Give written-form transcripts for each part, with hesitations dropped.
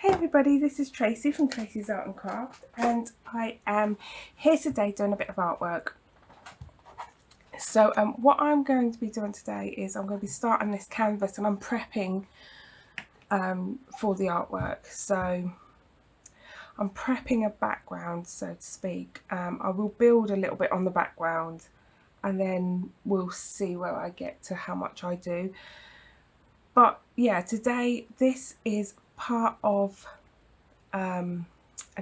Hey everybody, this is Tracy from Tracy's Art and Craft, and I am here today doing a bit of artwork. So what I'm going to be doing today is I'm going to be starting this canvas, and I'm prepping for the artwork. So I'm prepping a background, so to speak. I will build a little bit on the background, and then we'll see where I get to how much I do. But yeah, today this is part of a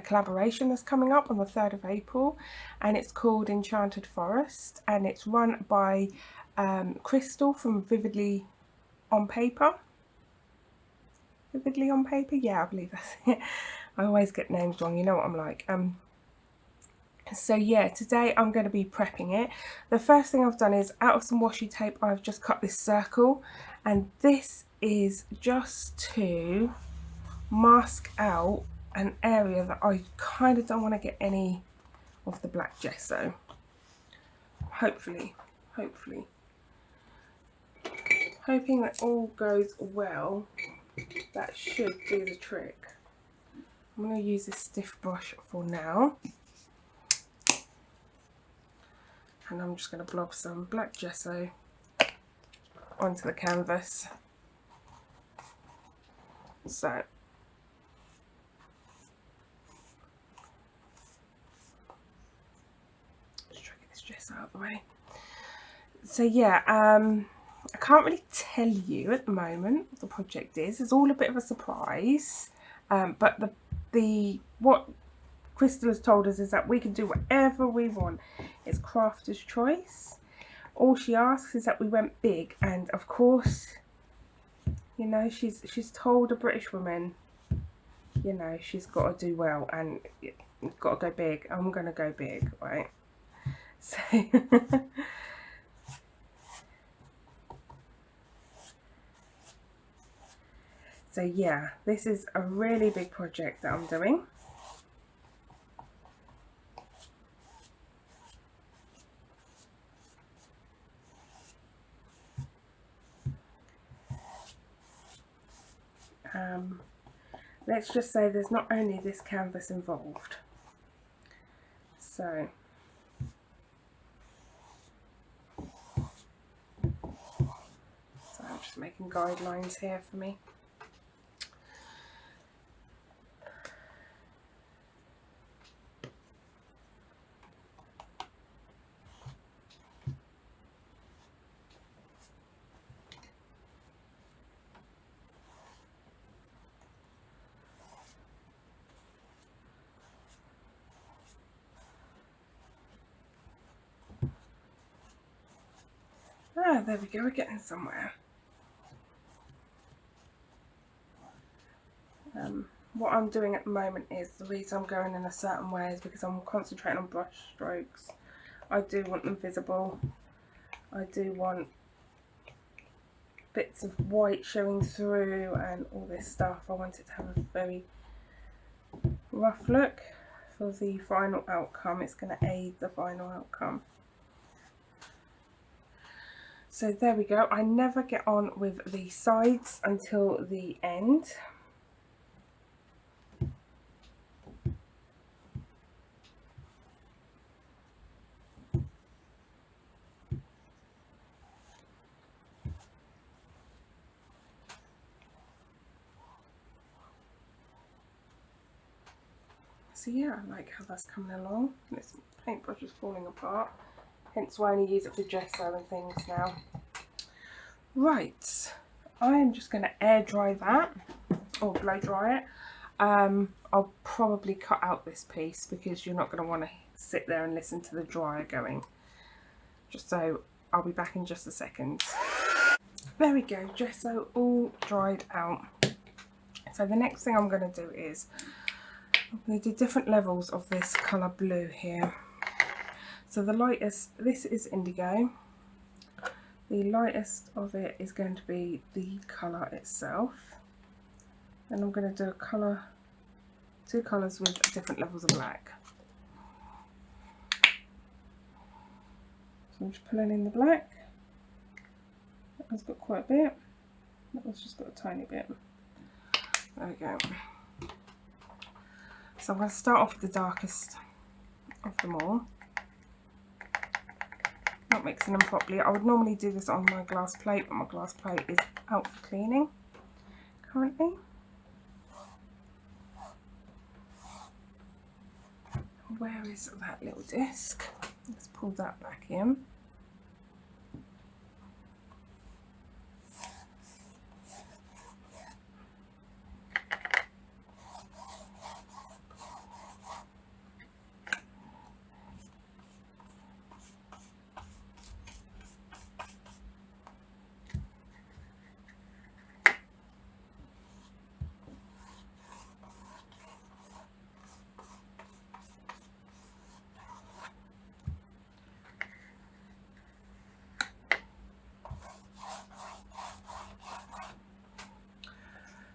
collaboration that's coming up on the 3rd of April, and it's called Enchanted Forest, and it's run by Crystal from VividlyonPaper. VividlyonPaper? Yeah, I believe that's it. I always get names wrong, you know what I'm like. So yeah, today I'm going to be prepping it. The first thing I've done is, out of some washi tape, I've just cut this circle, and this is just to mask out an area that I kind of don't want to get any of the black gesso. Hopefully hoping that all goes well. That should do the trick. I'm going to use this stiff brush for now, and I'm just going to blob some black gesso onto the canvas. So just try to get this gesso out of the way. So yeah, I can't really tell you at the moment what the project is. It's all a bit of a surprise, but what Crystal has told us is that we can do whatever we want. It's crafter's choice. All she asks is that we went big, and of course, you know, she's told a British woman, you know, she's got to do well and got to go big. I'm gonna go big, right? So so yeah, this is a really big project that I'm doing. Let's just say there's not only this canvas involved. So I'm just making guidelines here for me. Ah, there we go, we're getting somewhere. What I'm doing at the moment is, the reason I'm going in a certain way is because I'm concentrating on brush strokes. I do want them visible. I do want bits of white showing through and all this stuff. I want it to have a very rough look for the final outcome. It's going to aid the final outcome. So there we go. I never get on with the sides until the end. So yeah, I like how that's coming along. This paintbrush is falling apart, hence why I only use it for gesso and things now. Right, I am just going to air dry that, or blow dry it. I'll probably cut out this piece because you're not going to want to sit there and listen to the dryer going. Just so I'll be back in just a second. There we go, gesso all dried out. So the next thing I'm going to do is I'm going to do different levels of this colour blue here. So the lightest, this is indigo. The lightest of it is going to be the colour itself. And I'm going to do two colours with different levels of black. So I'm just pulling in the black. That one's got quite a bit. That one's just got a tiny bit. There we go. So I'm going to start off with the darkest of them all. Not mixing them properly. I would normally do this on my glass plate, but my glass plate is out for cleaning currently. Where is that little disc? Let's pull that back in.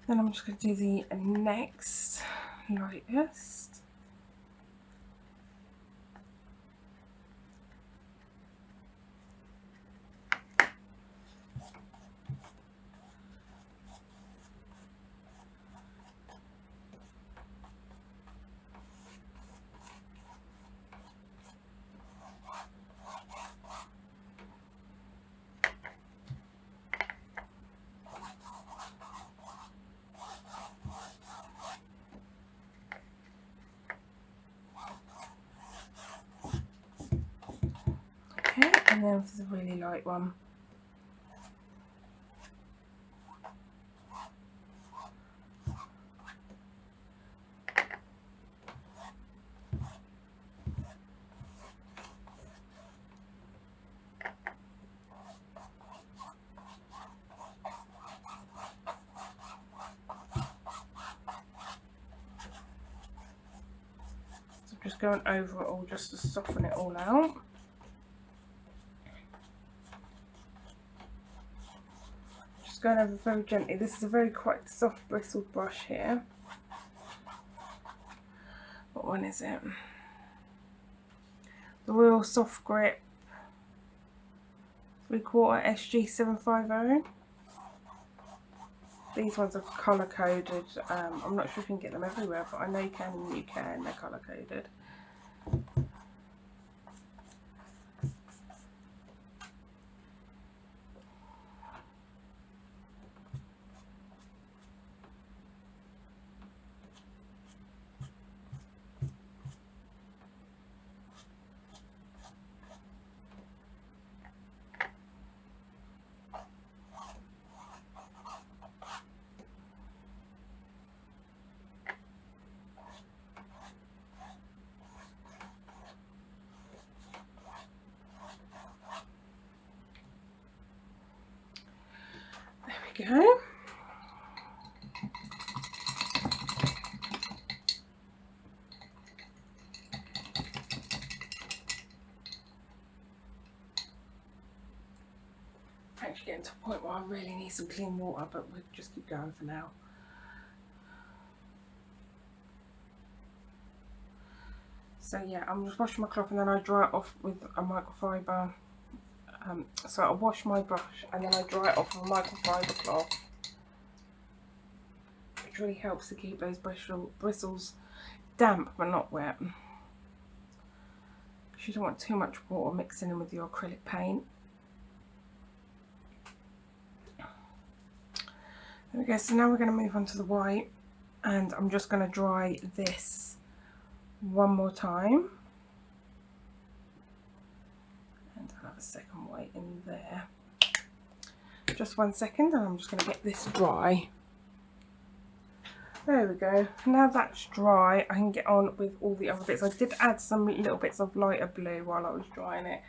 Then I'm just going to do the next lightest. And then for the really light one, so I'm just going over it all just to soften it all out. Going over very gently. This is a very quite soft bristled brush here. What one is it? The Real Soft Grip 3/4 SG750. These ones are colour coded. I'm not sure if you can get them everywhere, but I know you can in the UK and they're colour coded. There we go. Actually getting to a point where I really need some clean water, but we'll just keep going for now. So yeah, I'm just washing my cloth and then I dry it off with a microfiber. So I wash my brush and then I dry it off with a microfiber cloth, which really helps to keep those bristles damp but not wet. Because you don't want too much water mixing in with your acrylic paint. There we go. So now we're going to move on to the white, and I'm just going to dry this one more time. And I'll have a second white in there. Just 1 second, and I'm just going to get this dry. There we go. Now that's dry, I can get on with all the other bits. I did add some little bits of lighter blue while I was drying it.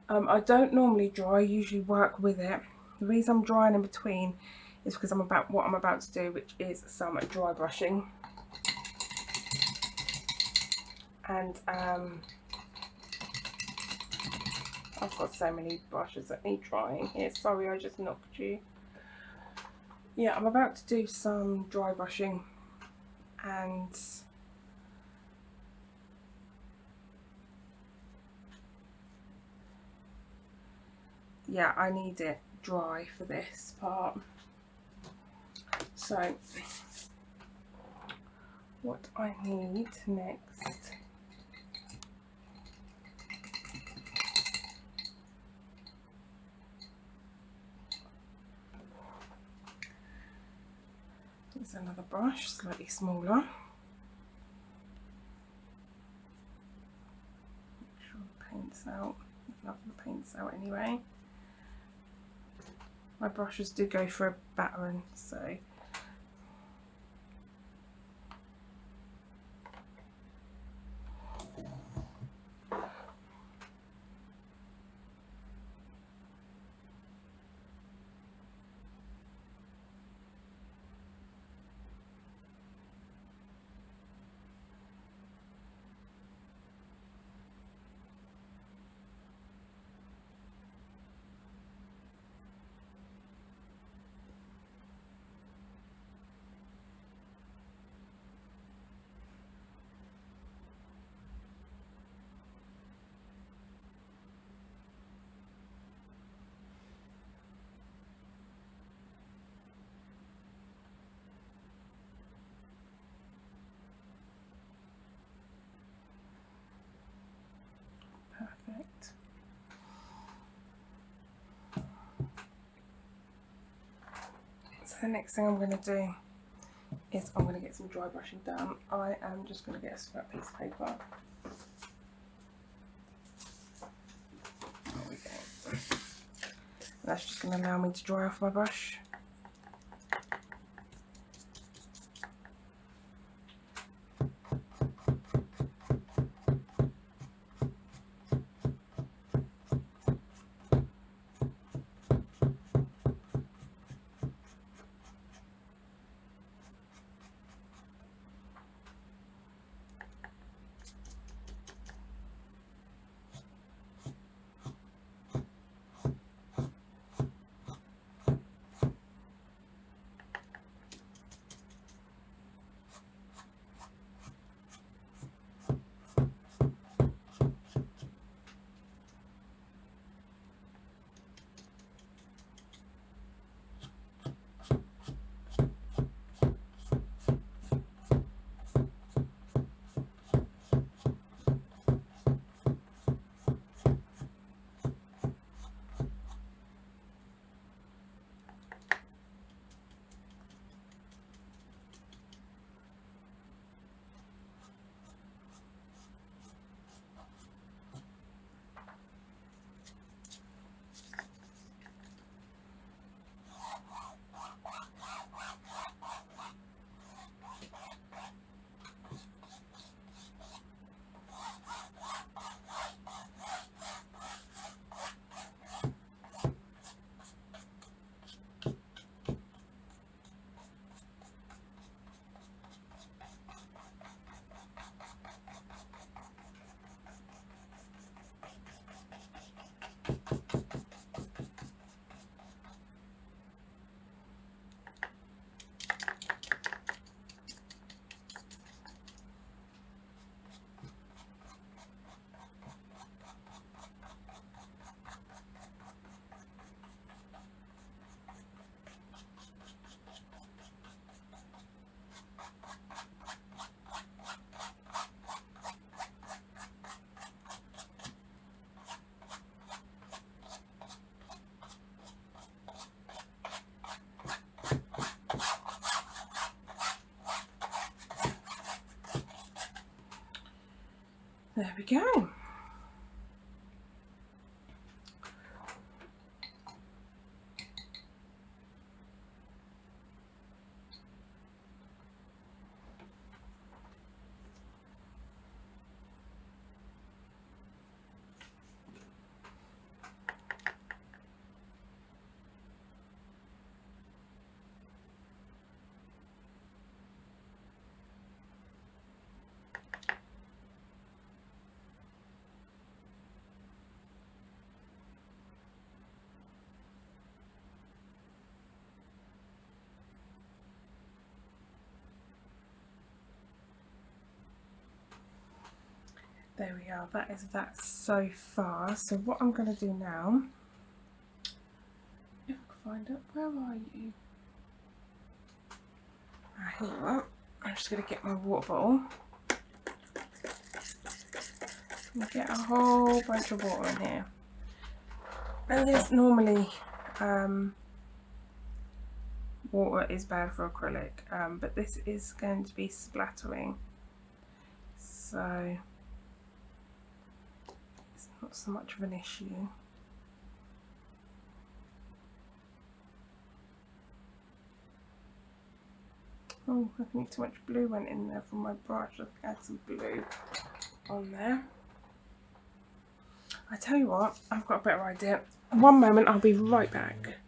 I don't normally dry, I usually work with it. The reason I'm drying in between is because what I'm about to do, which is some dry brushing. And I've got so many brushes that need drying here. Sorry, I just knocked you. Yeah, I'm about to do some dry brushing, and yeah, I need it dry for this part. So what I need next is another brush, slightly smaller. Make sure the paint's out. Enough of the paint's out anyway. My brushes do go for a battering, so perfect. So the next thing I'm going to do is I'm going to get some dry brushing done. I am just going to get a scrap piece of paper. There we go. And that's just going to allow me to dry off my brush. There we go. There we are, that is that so far. So what I'm going to do now, if I can find it, where are you? Ah, here you are. I'm just going to get my water bottle and get a whole bunch of water in here. And yes, normally water is bad for acrylic, but this is going to be splattering, so it's not so much of an issue. Oh, I think too much blue went in there from my brush. I think I add some blue on there. I tell you what, I've got a better idea. One moment, I'll be right back.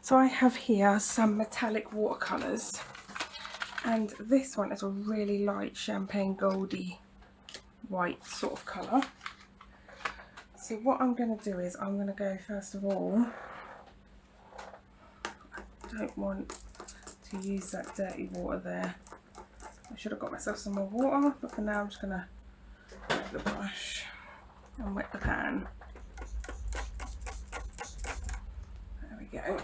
So I have here some metallic watercolours, and this one is a really light champagne goldy white sort of colour. So what I'm going to do is I'm going to go first of all, I don't want to use that dirty water there. I should have got myself some more water, but for now I'm just going to wet the brush and wet the pan. There we go.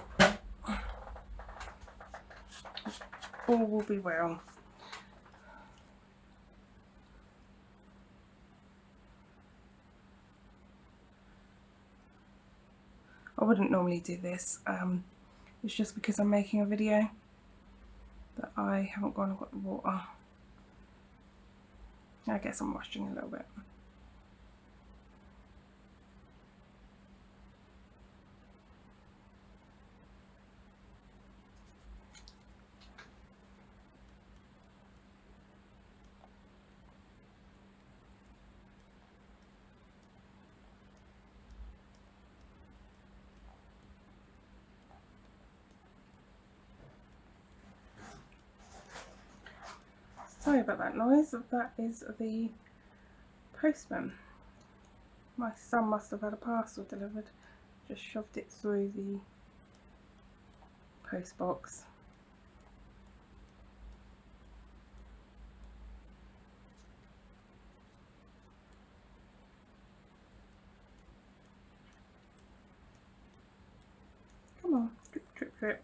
All will be well. I wouldn't normally do this, it's just because I'm making a video that I haven't gone and got the water. I guess I'm washing a little bit. Sorry about that noise, that is the postman. My son must have had a parcel delivered, just shoved it through the post box. Come on, drip, drip, drip.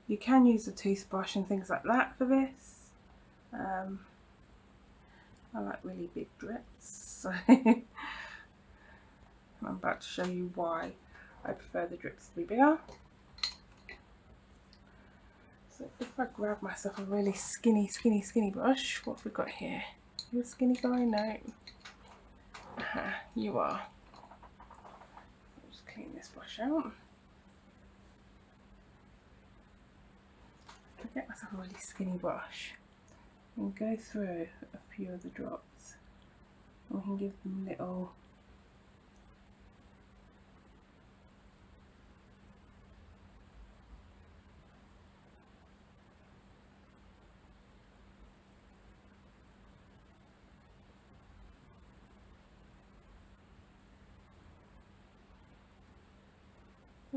You can use a toothbrush and things like that for this. I like really big drips, so I'm about to show you why I prefer the drips to be bigger. So if I grab myself a really skinny brush, what have we got here? You a skinny guy? No. You are. I'll just clean this brush out. I'll get myself a really skinny brush and go through a few of the drops, and we can give them little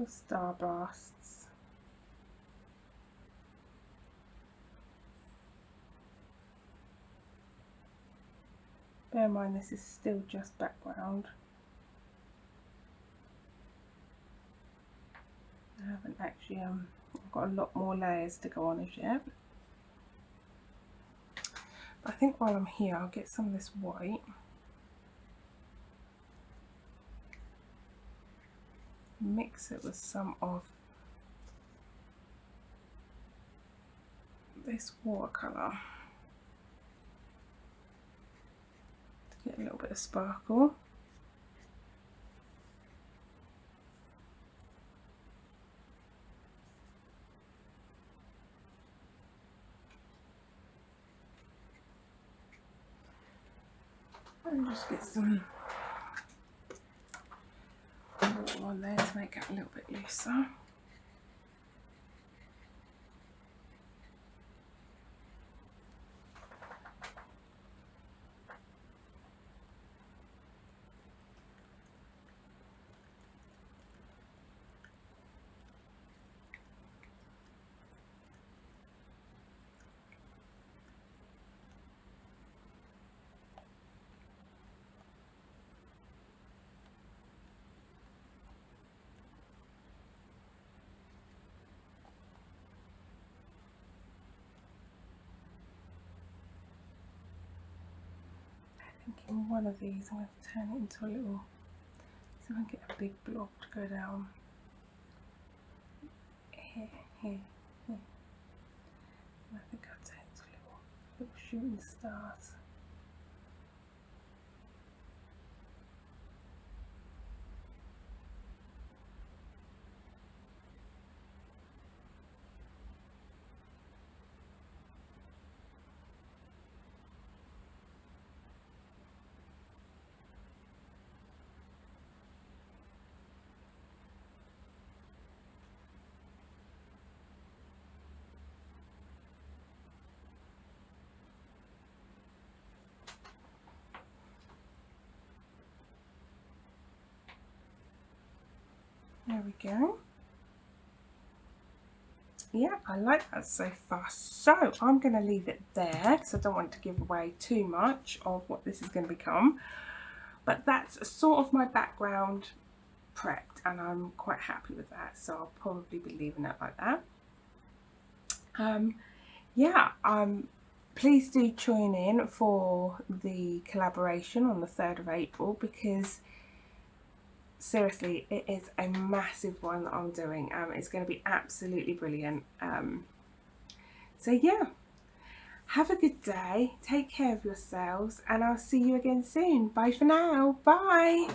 star blasts. Bear in mind this is still just background. I haven't actually, I've got a lot more layers to go on as yet. But I think while I'm here I'll get some of this white. Mix it with some of this watercolour to get a little bit of sparkle. And just get some water on there to make it a little bit looser. thinking one of these I'm going to turn it into a little, so I can get a big blob to go down here, here, here. And I think I'll turn it to little shooting stars. There we go. Yeah, I like that so far. So I'm going to leave it there because I don't want to give away too much of what this is going to become. But that's sort of my background prepped, and I'm quite happy with that. So I'll probably be leaving it like that. Yeah, please do join in for the collaboration on the 3rd of April, because seriously, it is a massive one that I'm doing. It's going to be absolutely brilliant. So yeah, have a good day, take care of yourselves, and I'll see you again soon. Bye for now. Bye.